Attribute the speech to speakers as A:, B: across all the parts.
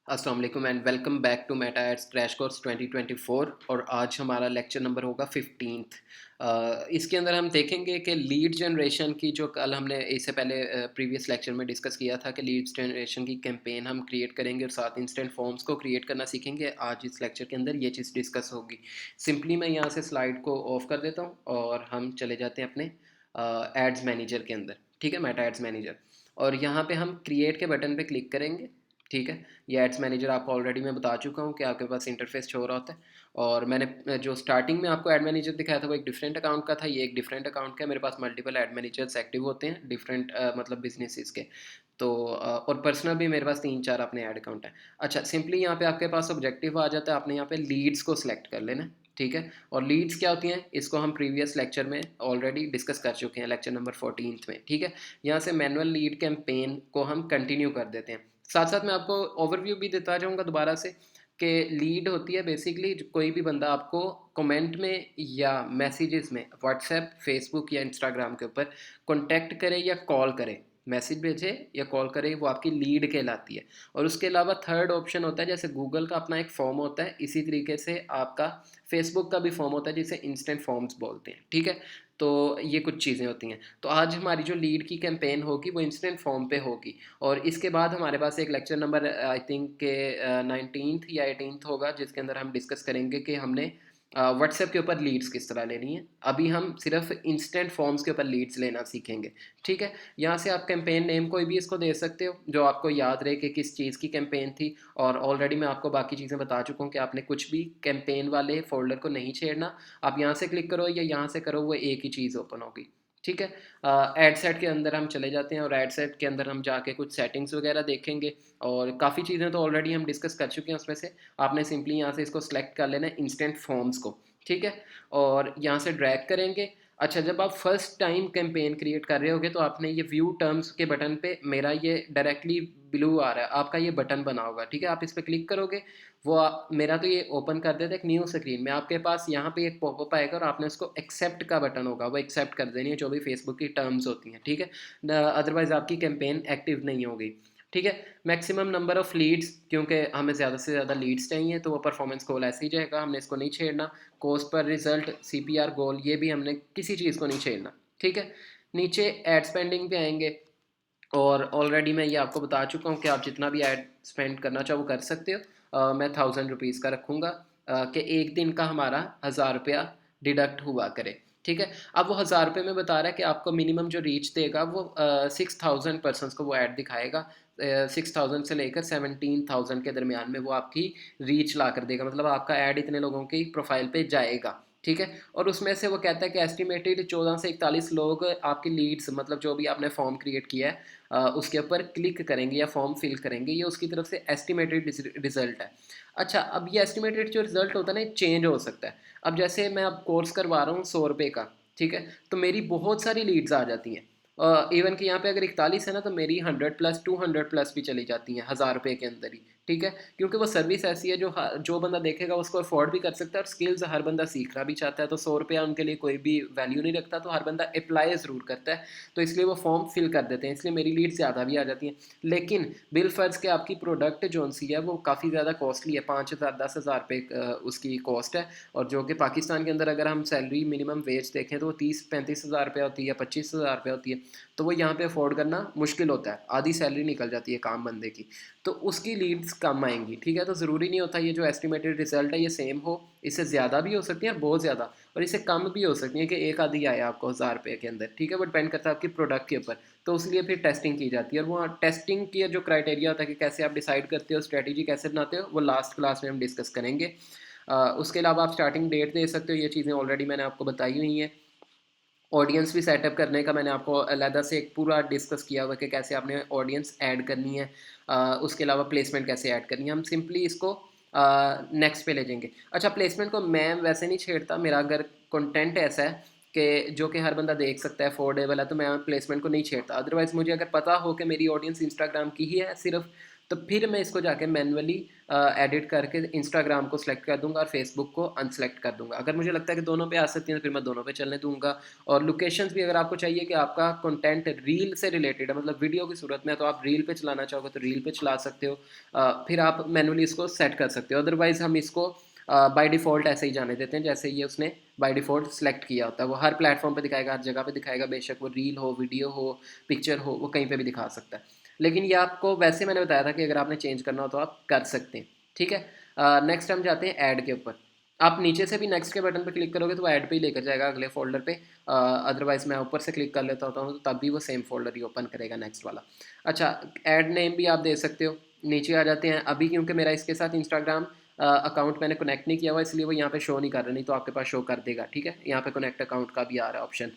A: अस्सलाम वालेकुम and welcome back to Meta ads crash course 2024 और आज हमारा लेक्चर नंबर होगा 15th। इसके अंदर हम देखेंगे कि लीड जनरेशन की जो कल हमने इससे पहले प्रीवियस लेक्चर में डिस्कस किया था कि लीड जनरेशन की कैंपेन हम क्रिएट करेंगे और साथ इंस्टेंट फॉर्म्स को क्रिएट करना सीखेंगे। आज इस लेक्चर के अंदर ये चीज़ डिस्कस होगी। सिंपली मैं यहाँ से स्लाइड को ऑफ कर देता हूँ और हम चले जाते हैं अपने एड्स मैनेजर के अंदर। ठीक है, मेटा एड्स मैनेजर, और यहाँ पे हम क्रिएट के बटन पे क्लिक करेंगे। ठीक है, ये एड्स मैनेजर आपको ऑलरेडी मैं बता चुका हूँ कि आपके पास इंटरफेस शो हो रहा होता है। और मैंने जो स्टार्टिंग में आपको एड मैनेजर दिखाया था वो एक डिफरेंट अकाउंट का था, ये एक डिफरेंट अकाउंट का है। मेरे पास मल्टीपल एड मैनेजर्स एक्टिव होते हैं डिफरेंट मतलब बिजनेसेस के। तो और पर्सनल भी मेरे पास 3-4 अपने ऐड अकाउंट हैं। अच्छा, सिंपली यहाँ पे आपके पास ऑब्जेक्टिव आ जाता है, आपने यहाँ पे लीड्स को सिलेक्ट कर लेना। ठीक है, और लीड्स क्या होती हैं इसको हम प्रीवियस लेक्चर में ऑलरेडी डिस्कस कर चुके हैं, लेक्चर नंबर 14 में। ठीक है, यहाँ से मैनुअल लीड कैंपेन को हम कंटिन्यू कर देते हैं। साथ साथ मैं आपको ओवरव्यू भी देता जाऊँगा दोबारा से कि लीड होती है बेसिकली कोई भी बंदा आपको कमेंट में या मैसेजेस में व्हाट्सएप, फेसबुक या इंस्टाग्राम के ऊपर कॉन्टैक्ट करे या कॉल करे, मैसेज भेजे या कॉल करे, वो आपकी लीड कहलाती है। और उसके अलावा थर्ड ऑप्शन होता है, जैसे गूगल का अपना एक फॉर्म होता है, इसी तरीके से आपका फेसबुक का भी फॉर्म होता है जिसे इंस्टेंट फॉर्म्स बोलते हैं। ठीक है, तो ये कुछ चीज़ें होती हैं। तो आज हमारी जो लीड की कैंपेन होगी वो इंस्टेंट फॉर्म पे होगी। और इसके बाद हमारे पास एक लेक्चर नंबर आई थिंक के 19th या 18th होगा, जिसके अंदर हम डिस्कस करेंगे कि हमने व्हाट्सएप के ऊपर लीड्स किस तरह लेनी है। अभी हम सिर्फ इंस्टेंट फॉर्म्स के ऊपर लीड्स लेना सीखेंगे। ठीक है, यहाँ से आप कैंपेन नेम कोई भी इसको दे सकते हो जो आपको याद रहे कि किस चीज़ की कैंपेन थी। और ऑलरेडी मैं आपको बाकी चीज़ें बता चुका हूँ कि आपने कुछ भी कैंपेन वाले फोल्डर को नहीं छेड़ना। आप यहाँ से क्लिक करो या यहाँ से करो, वो एक ही चीज़ ओपन होगी। ठीक है, एड सेट के अंदर हम चले जाते हैं और एड सेट के अंदर हम जाके कुछ सेटिंग्स वगैरह देखेंगे। और काफ़ी चीज़ें तो ऑलरेडी हम डिस्कस कर चुके हैं उसमें से। आपने सिंपली यहाँ से इसको सेलेक्ट कर लेना है, इंस्टेंट फॉर्म्स को। ठीक है, और यहाँ से ड्रैग करेंगे। अच्छा, जब आप फर्स्ट टाइम कैंपेन क्रिएट कर रहे होगे तो आपने ये व्यू टर्म्स के बटन पे, मेरा ये डायरेक्टली ब्लू आ रहा है, आपका ये बटन बना होगा। ठीक है, आप इस पर क्लिक करोगे, मेरा तो ये ओपन कर देता है एक न्यू स्क्रीन में। आपके पास यहाँ पे एक पॉपअप आएगा और आपने उसको एक्सेप्ट का बटन होगा, वो एक्सेप्ट कर देनी है जो भी फेसबुक की टर्म्स होती हैं। ठीक है, अदरवाइज आपकी कैंपेन एक्टिव नहीं होगी। ठीक है, मैक्सिमम नंबर ऑफ़ लीड्स, क्योंकि हमें ज़्यादा से ज़्यादा लीड्स चाहिए तो वो परफॉर्मेंस गोल ऐसे ही जाएगा, हमने इसको नहीं छेड़ना। कॉस्ट पर रिजल्ट, सीपीआर गोल, ये भी हमने किसी चीज़ को नहीं छेड़ना। ठीक है, नीचे एड स्पेंडिंग पे आएंगे और ऑलरेडी मैं ये आपको बता चुका हूँ कि आप जितना भी ऐड स्पेंड करना चाहो वो कर सकते हो। मैं 1000 रुपीज़ का रखूँगा कि एक दिन का हमारा 1000 रुपया डिडक्ट हुआ करे। ठीक है, अब वो 1000 रुपये में बता रहा है कि आपको मिनिमम जो रीच देगा वो 6000 पर्सनस को वो ऐड दिखाएगा। 6000 से लेकर 17000 के दरमियान में वो आपकी रीच ला कर देगा, मतलब आपका ऐड इतने लोगों की प्रोफाइल पे जाएगा। ठीक है, और उसमें से वो कहता है कि एस्टिमेटेड 14 से 41 लोग आपकी लीड्स, मतलब जो भी आपने फॉर्म क्रिएट किया है उसके ऊपर क्लिक करेंगे या फॉर्म फिल करेंगे। ये उसकी तरफ से एस्टिमेटेड रिजल्ट है। अच्छा, अब ये एस्टिमेटेड जो रिजल्ट होता है ना, ये चेंज हो सकता है। अब जैसे मैं अब कोर्स करवा रहा हूँ 100 रुपये का। ठीक है, तो मेरी बहुत सारी लीड्स आ जाती हैं। इवन कि यहाँ पे अगर 41 है ना तो मेरी 100+, 200+ भी चली जाती हैं 1000 रुपये के अंदर ही। ठीक है, क्योंकि वो सर्विस ऐसी है जो जो बंदा देखेगा उसको अफोर्ड भी कर सकता है और स्किल्स हर बंदा सीखना भी चाहता है। तो 100 रुपया उनके लिए कोई भी वैल्यू नहीं रखता, तो हर बंदा अप्लाई ज़रूर करता है। तो इसलिए वो फॉर्म फिल कर देते हैं, इसलिए मेरी लीड ज़्यादा भी आ जाती हैं। लेकिन बिल फर्ज के आपकी प्रोडक्ट जो सी है वो काफ़ी ज़्यादा कॉस्टली है, 5000 10,000 रुपये उसकी कॉस्ट है। और जो कि पाकिस्तान के अंदर अगर हम सैलरी मिनिमम वेज देखें तो वो 30-35 हज़ार रुपये होती है या 25 हज़ार रुपये होती है। तो वो यहाँ पे अफोर्ड करना मुश्किल होता है, आधी सैलरी निकल जाती है काम बंदे की, तो उसकी लीड्स कम आएंगी। ठीक है, तो ज़रूरी नहीं होता ये जो एस्टिमेटेड रिजल्ट है ये सेम हो, इससे ज़्यादा भी हो सकती है और बहुत ज़्यादा, और इससे कम भी हो सकती है कि एक आधी आए आपको 1000 रुपये के अंदर। ठीक है, वो डिपेंड करता है आपकी प्रोडक्ट के ऊपर। तो इसलिए फिर टेस्टिंग की जाती है, और वो टेस्टिंग की जो क्राइटेरिया होता है कि कैसे आप डिसाइड करते हो, स्ट्रेटजी कैसे बनाते हो, वो लास्ट क्लास में हम डिस्कस करेंगे। उसके अलावा आप स्टार्टिंग डेट दे सकते हो, ये चीज़ें ऑलरेडी मैंने आपको बताई हुई हैं। ऑडियंस भी सेटअप करने का मैंने आपको अलहदा से एक पूरा डिस्कस किया हुआ कि कैसे आपने ऑडियंस ऐड करनी है। उसके अलावा प्लेसमेंट कैसे ऐड करनी है, हम सिंपली इसको नेक्स्ट पे ले जाएंगे। अच्छा, प्लेसमेंट को मैं वैसे नहीं छेड़ता, मेरा अगर कंटेंट ऐसा है कि जो कि हर बंदा देख सकता है, अफोर्डेबल है, तो मैं प्लेसमेंट को नहीं छेड़ता। अदरवाइज़ मुझे अगर पता हो कि मेरी ऑडियंस इंस्टाग्राम की ही है सिर्फ, तो फिर मैं इसको जाके मैनुअली एडिट करके इंस्टाग्राम को सिलेक्ट कर दूंगा और फेसबुक को अनसेलेक्ट कर दूंगा। अगर मुझे लगता है कि दोनों पे आ सकती हैं तो फिर मैं दोनों पे चलने दूंगा। और लोकेशंस भी अगर आपको चाहिए कि आपका कंटेंट रील से रिलेटेड है, मतलब वीडियो की सूरत में, तो आप रील पे चलाना चाहोगे तो रील पे चला सकते हो। फिर आप मैनुअली इसको सेट कर सकते हो। अदरवाइज़ हम इसको बाय डिफ़ॉल्ट ऐसे ही जाने देते हैं जैसे ये उसने बाय डिफ़ॉल्ट सेलेक्ट किया होता है। वो हर प्लेटफॉर्म पे दिखाएगा, हर जगह पे दिखाएगा, बेशक वो रील हो, वीडियो हो, पिक्चर हो, वो कहीं पे भी दिखा सकता है। लेकिन ये आपको वैसे मैंने बताया था कि अगर आपने चेंज करना हो तो आप कर सकते हैं, ठीक है। नेक्स्ट हम जाते हैं ऐड के ऊपर। आप नीचे से भी नेक्स्ट के बटन पर क्लिक करोगे तो वो ऐड पे ही लेकर जाएगा अगले फोल्डर पे। अदरवाइज़ मैं ऊपर से क्लिक कर लेता होता हूँ तो तब भी वो सेम फोल्डर ही ओपन करेगा, नेक्स्ट वाला। अच्छा, ऐड नेम भी आप दे सकते हो। नीचे आ जाते हैं। अभी क्योंकि मेरा इसके साथ इंस्टाग्राम अकाउंट मैंने कनेक्ट नहीं किया हुआ, इसलिए वो यहाँ पे शो नहीं कर रहा, नहीं तो आपके पास शो कर देगा, ठीक है। यहाँ पे कनेक्ट अकाउंट का भी आ रहा है ऑप्शन।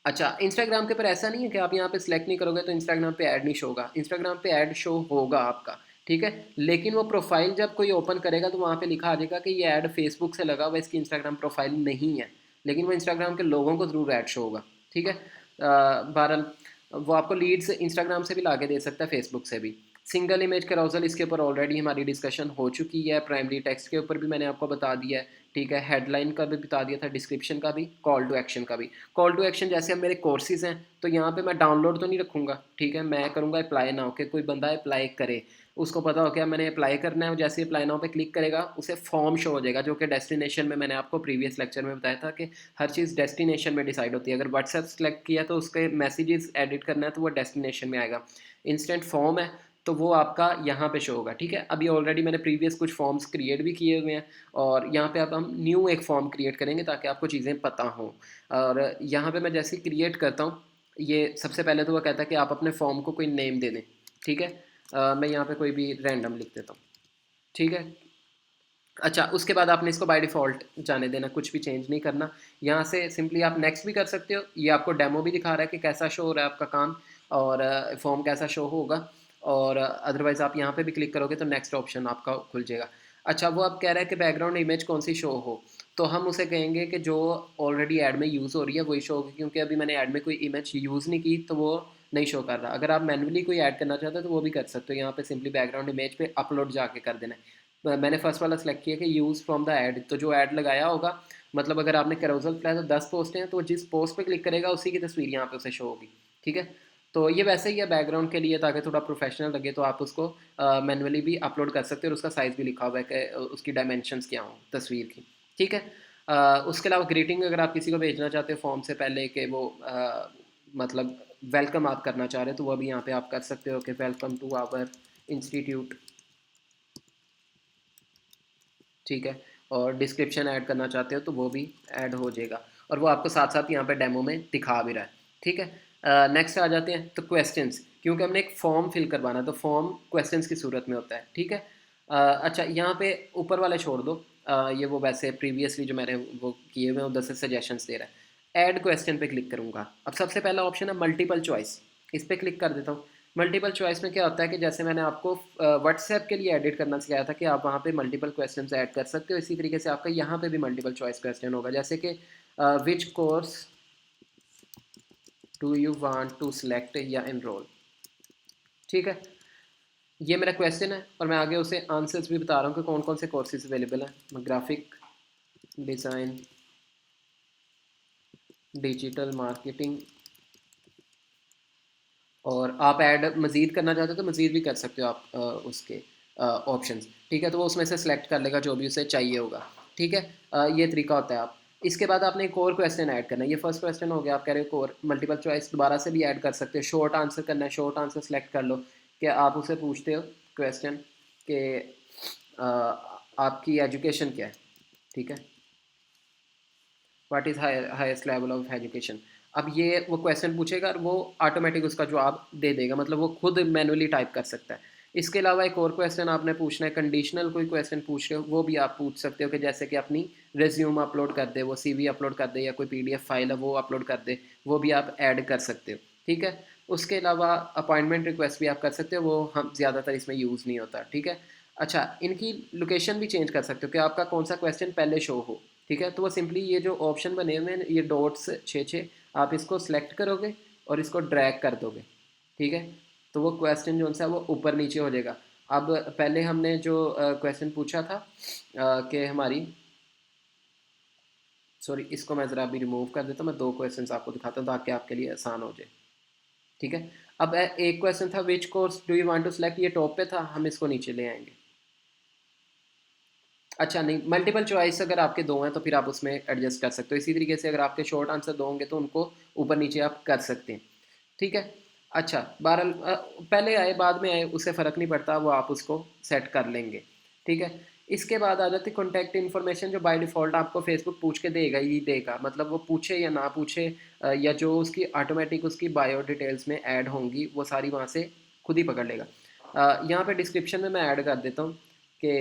A: अच्छा, इंस्टाग्राम के ऊपर ऐसा नहीं है कि आप यहाँ पे सिलेक्ट नहीं करोगे तो इंस्टाग्राम पे ऐड नहीं शो होगा। इंस्टाग्राम पे ऐड शो होगा आपका, ठीक है। लेकिन वो प्रोफाइल जब कोई ओपन करेगा तो वहाँ पे लिखा आ जाएगा कि ये ऐड फेसबुक से लगा हुआ, इसकी इंस्टाग्राम प्रोफाइल नहीं है। लेकिन वो इंस्टाग्राम के लोगों को ज़रूर ऐड शो होगा, ठीक है। बहरहाल वो आपको लीड्स इंस्टाग्राम से भी ला के दे सकता है, फेसबुक से भी। सिंगल इमेज कैरोसल, इसके ऊपर ऑलरेडी हमारी डिस्कशन हो चुकी है। प्राइमरी टेक्स्ट के ऊपर भी मैंने आपको बता दिया है, ठीक है। हेडलाइन का भी बता दिया था, डिस्क्रिप्शन का भी, कॉल टू एक्शन का भी। कॉल टू एक्शन जैसे अब मेरे कोर्सेज हैं तो यहाँ पे मैं डाउनलोड तो नहीं रखूँगा, ठीक है। मैं करूँगा अप्लाई नाउ, कि कोई बंदा अप्लाई करे, उसको पता हो क्या मैंने अप्लाई करना है, जैसे अप्लाई नाउ पे क्लिक करेगा उसे फॉर्म शो हो जाएगा, जो कि डेस्टिनेशन में, मैंने आपको प्रीवियस लेक्चर में बताया था कि हर चीज़ डेस्टिनेशन में डिसाइड होती है। अगर व्हाट्सएप सेलेक्ट किया तो उसके मैसेजेस एडिट करना है तो वो डेस्टिनेशन में आएगा। इंस्टेंट फॉर्म है तो वो आपका यहाँ पे शो होगा, ठीक है। अभी ऑलरेडी मैंने प्रीवियस कुछ फॉर्म्स क्रिएट भी किए हुए हैं और यहाँ पे अब हम न्यू एक फॉर्म क्रिएट करेंगे ताकि आपको चीज़ें पता हों। और यहाँ पे मैं जैसे क्रिएट करता हूँ, ये सबसे पहले तो वो कहता है कि आप अपने फॉर्म को कोई नेम दे दें, ठीक है। मैं यहाँ पे कोई भी रैंडम लिख देता हूँ, ठीक है। अच्छा, उसके बाद आपने इसको बाय डिफ़ॉल्ट जाने देना, कुछ भी चेंज नहीं करना। यहाँ से सिंपली आप नेक्स्ट भी कर सकते हो। ये आपको डेमो भी दिखा रहा है कि कैसा शो हो रहा है आपका काम और फॉर्म कैसा शो होगा। और अदरवाइज़ आप यहाँ पे भी क्लिक करोगे तो नेक्स्ट ऑप्शन आपका खुल जाएगा। अच्छा, वो अब कह रहा है कि बैकग्राउंड इमेज कौन सी शो हो, तो हम उसे कहेंगे कि जो ऑलरेडी ऐड में यूज़ हो रही है वही शो होगी, क्योंकि अभी मैंने ऐड में कोई इमेज यूज़ नहीं की तो वो नहीं शो कर रहा। अगर आप मैनुअली कोई ऐड करना चाहते हो तो वो भी कर सकते हो। यहाँ पे सिंपली बैकग्राउंड इमेज पे अपलोड जाके कर देना है। मैंने फर्स्ट वाला सेलेक्ट किया कि यूज़ फ्रॉम द ऐड, तो जो ऐड लगाया होगा, मतलब अगर आपने कैरोसल फैलाया तो 10 पोस्ट हैं तो जिस पोस्ट पे क्लिक करेगा उसी की तस्वीर यहाँ पे उसे शो होगी, ठीक है। तो ये वैसे ही है बैकग्राउंड के लिए, ताकि थोड़ा प्रोफेशनल लगे तो आप उसको मैनुअली भी अपलोड कर सकते हो और उसका साइज़ भी लिखा हुआ है कि उसकी डायमेंशंस क्या हों तस्वीर की, ठीक है। उसके अलावा ग्रीटिंग अगर आप किसी को भेजना चाहते हो फॉर्म से पहले कि वो मतलब वेलकम आप करना चाह रहे हो तो वो भी यहाँ पे आप कर सकते हो कि वेलकम टू आवर इंस्टीट्यूट, ठीक है। और डिस्क्रिप्शन ऐड करना चाहते हो तो वो भी ऐड हो जाएगा और वो आपको साथ साथ यहाँ पे डेमो में दिखा भी रहा है, ठीक है। नेक्स्ट आ जाते हैं तो क्वेश्चंस, क्योंकि हमने एक फॉर्म फिल करवाना है तो फॉर्म क्वेश्चंस की सूरत में होता है, ठीक है। अच्छा, यहाँ पे ऊपर वाले छोड़ दो। ये वो वैसे प्रीवियसली जो मैंने वो किए हुए हैं उधर से सजेशंस दे रहा है। ऐड क्वेश्चन पे क्लिक करूँगा। अब सबसे पहला ऑप्शन है मल्टीपल चॉइस, इस पर क्लिक कर देता हूँ। मल्टीपल चॉइस में क्या होता है कि जैसे मैंने आपको व्हाट्सएप के लिए एडिट करना सिखाया था कि आप वहाँ पे मल्टीपल क्वेश्चंस ऐड कर सकते हो, इसी तरीके से आपका यहाँ पे भी मल्टीपल चॉइस क्वेश्चन होगा, जैसे कि which course do you want to select या एनरोल, ठीक है। ये मेरा क्वेश्चन है और मैं आगे उसे आंसर्स भी बता रहा हूँ कि कौन कौन से कोर्सेज अवेलेबल हैं। ग्राफिक डिज़ाइन, डिजिटल मार्केटिंग, और आप ऐड मज़ीद करना चाहते हो तो मज़ीद भी कर सकते हो आप उसके ऑप्शंस, ठीक है। तो वो उसमें से सिलेक्ट कर लेगा जो भी उसे चाहिए होगा, ठीक है। ये तरीका होता है। आप इसके बाद आपने एक और क्वेश्चन ऐड करना है। ये फर्स्ट क्वेश्चन हो गया, आप कह रहे हो और मल्टीपल चॉइस दोबारा से भी ऐड कर सकते हो। शॉर्ट आंसर करना है, शॉर्ट आंसर सेलेक्ट कर लो कि आप उसे पूछते हो क्वेश्चन कि आपकी एजुकेशन क्या है, ठीक है। What is highest level of education. अब ये वो क्वेश्चन पूछेगा और वो ऑटोमेटिक उसका जवाब दे देगा, मतलब वो खुद मैनुअली टाइप कर सकता है। इसके अलावा एक और क्वेश्चन आपने पूछना है, कंडीशनल कोई क्वेश्चन पूछ रहे हो वो भी आप पूछ सकते हो कि जैसे कि अपनी रिज्यूम अपलोड कर दे, वो सीवी अपलोड कर दे, या कोई पीडीएफ फाइल है वो अपलोड कर दे, वो भी आप ऐड कर सकते हो, ठीक है। उसके अलावा अपॉइंटमेंट रिक्वेस्ट भी आप कर सकते हो, वो हम ज़्यादातर इसमें यूज़ नहीं होता, ठीक है। अच्छा, इनकी लोकेशन भी चेंज कर सकते हो कि आपका कौन सा क्वेश्चन पहले शो हो, ठीक है। तो वो सिंपली ये जो ऑप्शन बने हुए हैं ये डॉट्स 6 6, आप इसको सेलेक्ट करोगे और इसको ड्रैग कर दोगे, ठीक है। तो वो क्वेश्चन जो है वो ऊपर नीचे हो जाएगा। अब पहले हमने जो क्वेश्चन पूछा था कि हमारी, सॉरी इसको मैं ज़रा अभी रिमूव कर देता हूँ, मैं दो क्वेश्चंस आपको दिखाता हूँ ताकि आपके लिए आसान हो जाए। ठीक है, अब एक क्वेश्चन था which course do you want to select, ये टॉप पे था, हम इसको नीचे ले आएंगे। अच्छा नहीं, मल्टीपल चॉइस अगर आपके दो हैं तो फिर आप उसमें एडजस्ट कर सकते हो। इसी तरीके से अगर आपके शॉर्ट आंसर दो होंगे तो उनको ऊपर नीचे आप कर सकते हैं। ठीक है, अच्छा बहरहाल पहले आए बाद में आए उससे फ़र्क नहीं पड़ता, वो आप उसको सेट कर लेंगे। ठीक है, इसके बाद आ जाती कॉन्टैक्ट इन्फॉर्मेशन, जो बाय डिफ़ॉल्ट आपको फेसबुक पूछ के देगा ही देगा, मतलब वो पूछे या ना पूछे, या जो उसकी ऑटोमेटिक उसकी बायो डिटेल्स में ऐड होंगी वो सारी वहाँ से खुद ही पकड़ लेगा। यहाँ पे डिस्क्रिप्शन में मैं ऐड कर देता हूँ कि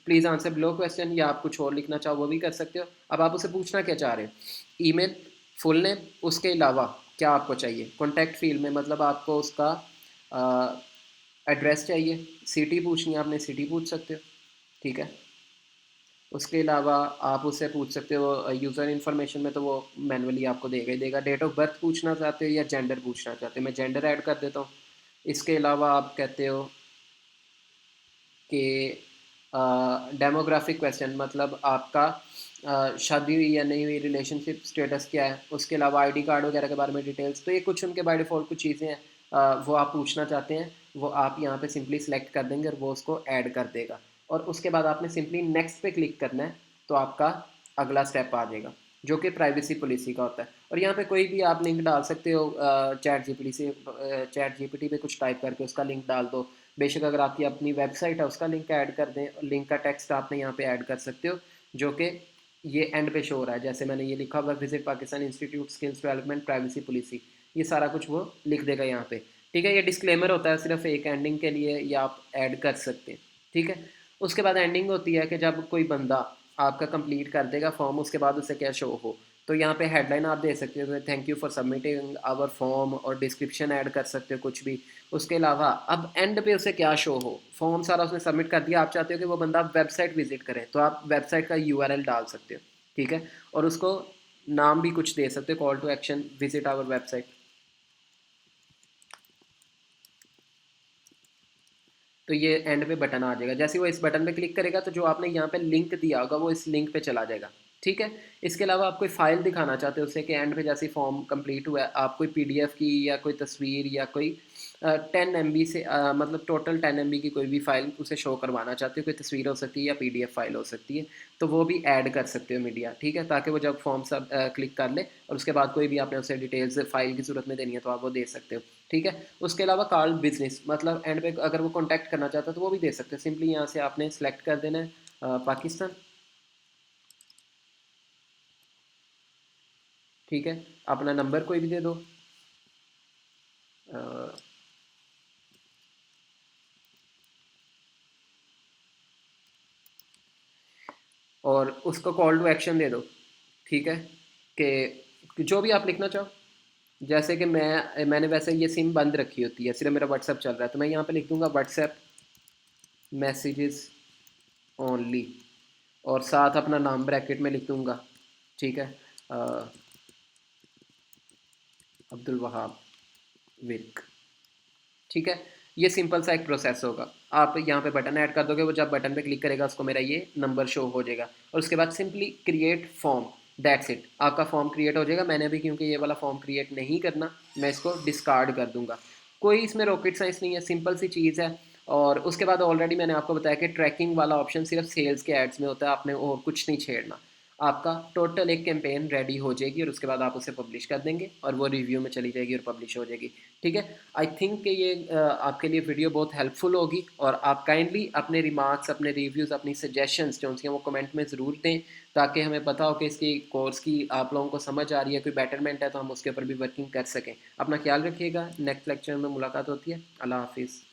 A: प्लीज़ आंसर बिलो क्वेश्चन, या आप कुछ और लिखना चाहो वो भी कर सकते हो। अब आप उसे पूछना क्या चाह रहे हो, ईमेल, फुल नेम, उसके अलावा क्या आपको चाहिए कॉन्टैक्ट फील्ड में, मतलब आपको उसका एड्रेस चाहिए, सिटी पूछनी है आपने, सिटी पूछ सकते हो। ठीक है, उसके अलावा आप उससे पूछ सकते हो यूज़र इन्फॉर्मेशन में, तो वो मैनुअली आपको देगा ही देगा। डेट ऑफ बर्थ पूछना चाहते हो या जेंडर पूछना चाहते हो, मैं जेंडर ऐड कर देता हूँ। इसके अलावा आप कहते हो कि डेमोग्राफिक क्वेश्चन, मतलब आपका शादी हुई या नहीं हुई, रिलेशनशिप स्टेटस क्या है, उसके अलावा आईडी कार्ड वगैरह के बारे में डिटेल्स, तो ये कुछ उनके बाय डिफ़ॉल्ट कुछ चीज़ें हैं वो आप पूछना चाहते हैं, वो आप यहाँ पे सिंपली सेलेक्ट कर देंगे और वो उसको ऐड कर देगा। और उसके बाद आपने सिंपली नेक्स्ट पे क्लिक करना है, तो आपका अगला स्टेप आ जाएगा जो कि प्राइवेसी पॉलिसी का होता है। और यहाँ पे कोई भी आप लिंक डाल सकते हो, चैट जीपीटी पे कुछ टाइप करके उसका लिंक डाल दो। बेशक अगर आपकी अपनी वेबसाइट है उसका लिंक ऐड कर दें, लिंक का टेक्स्ट आपने यहाँ पे ऐड कर सकते हो, जो कि ये एंड पे शो हो रहा है, जैसे मैंने ये लिखा हुआ visit Pakistan institute skills development privacy policy, ये सारा कुछ वो लिख देगा यहाँ पे। ठीक है, ये डिस्क्लेमर होता है सिर्फ एक एंडिंग के लिए, ये आप ऐड कर सकते हैं। ठीक है, उसके बाद एंडिंग होती है कि जब कोई बंदा आपका कंप्लीट कर देगा फॉर्म, उसके बाद उसे क्या शो हो, तो यहाँ पे हेडलाइन आप दे सकते हो thank you for submitting our form, और डिस्क्रिप्शन ऐड कर सकते हो कुछ भी। उसके अलावा अब एंड पे उसे क्या शो हो, फॉर्म सारा उसने सबमिट कर दिया, आप चाहते हो कि वो बंदा वेबसाइट विजिट करे, तो आप वेबसाइट का यूआरएल डाल सकते हो। ठीक है, और उसको नाम भी कुछ दे सकते हो, call to action visit our website. तो ये एंड पे बटन आ जाएगा, जैसे वो इस बटन पे क्लिक करेगा तो जो आपने यहाँ पे लिंक दिया होगा वो इस लिंक पे चला जाएगा। ठीक है, इसके अलावा आप कोई फाइल दिखाना चाहते हो उसे कि एंड पे जैसे फॉर्म कंप्लीट हुआ है, आप कोई पीडीएफ की या कोई तस्वीर या कोई 10 MB से मतलब टोटल 10 MB की कोई भी फाइल उसे शो करवाना चाहते हो, कोई तस्वीर हो सकती है या पीडीएफ फाइल हो सकती है, तो वो भी ऐड कर सकते हो मीडिया। ठीक है, ताकि वो जब फॉर्म सब क्लिक कर ले और उसके बाद कोई भी आपने उसे डिटेल्स फाइल की सूरत में देनी है तो आप वो दे सकते हो। ठीक है, उसके अलावा कॉल बिजनेस, मतलब एंड पे अगर वो कॉन्टैक्ट करना चाहता है तो वो भी दे सकते हैं। सिंपली यहाँ से आपने सेलेक्ट कर देना है पाकिस्तान। ठीक है, अपना नंबर कोई भी दे दो, अ, और उसको कॉल टू एक्शन दे दो। ठीक है, कि जो भी आप लिखना चाहो, जैसे कि मैंने वैसे ये सिम बंद रखी होती है, सिर्फ मेरा व्हाट्सएप चल रहा है, तो मैं यहाँ पे लिख दूंगा व्हाट्सएप मैसेजेस ओनली, और साथ अपना नाम ब्रैकेट में लिख दूंगा। ठीक है, अ, अब्दुल वहाब विर्क। ठीक है, ये सिंपल सा एक प्रोसेस होगा। आप यहाँ पे बटन ऐड कर दोगे, वो जब बटन पे क्लिक करेगा उसको मेरा ये नंबर शो हो जाएगा, और उसके बाद simply create form, that's it, आपका फॉर्म क्रिएट हो जाएगा। मैंने अभी क्योंकि ये वाला फॉर्म क्रिएट नहीं करना, मैं इसको डिस्कार्ड कर दूंगा। कोई इसमें रॉकेट साइंस नहीं है, सिंपल सी चीज़ है। और उसके बाद ऑलरेडी मैंने आपको बताया कि ट्रैकिंग वाला ऑप्शन सिर्फ सेल्स के एड्स में होता है, आपने और कुछ नहीं छेड़ना। आपका टोटल एक कैंपेन रेडी हो जाएगी और उसके बाद आप उसे पब्लिश कर देंगे और वो रिव्यू में चली जाएगी और पब्लिश हो जाएगी। ठीक है, आई थिंक कि ये आपके लिए वीडियो बहुत हेल्पफुल होगी, और आप काइंडली अपने रिमार्क्स, अपने रिव्यूज़, अपनी सजेशंस जो हैं वो कमेंट में ज़रूर दें, ताकि हमें पता हो कि इसकी कोर्स की आप लोगों को समझ आ रही है, कोई बेटरमेंट है तो हम उसके ऊपर भी वर्किंग कर सकें। अपना ख्याल रखिएगा, नेक्स्ट लेक्चर में मुलाकात होती है। अल्लाह हाफिज़।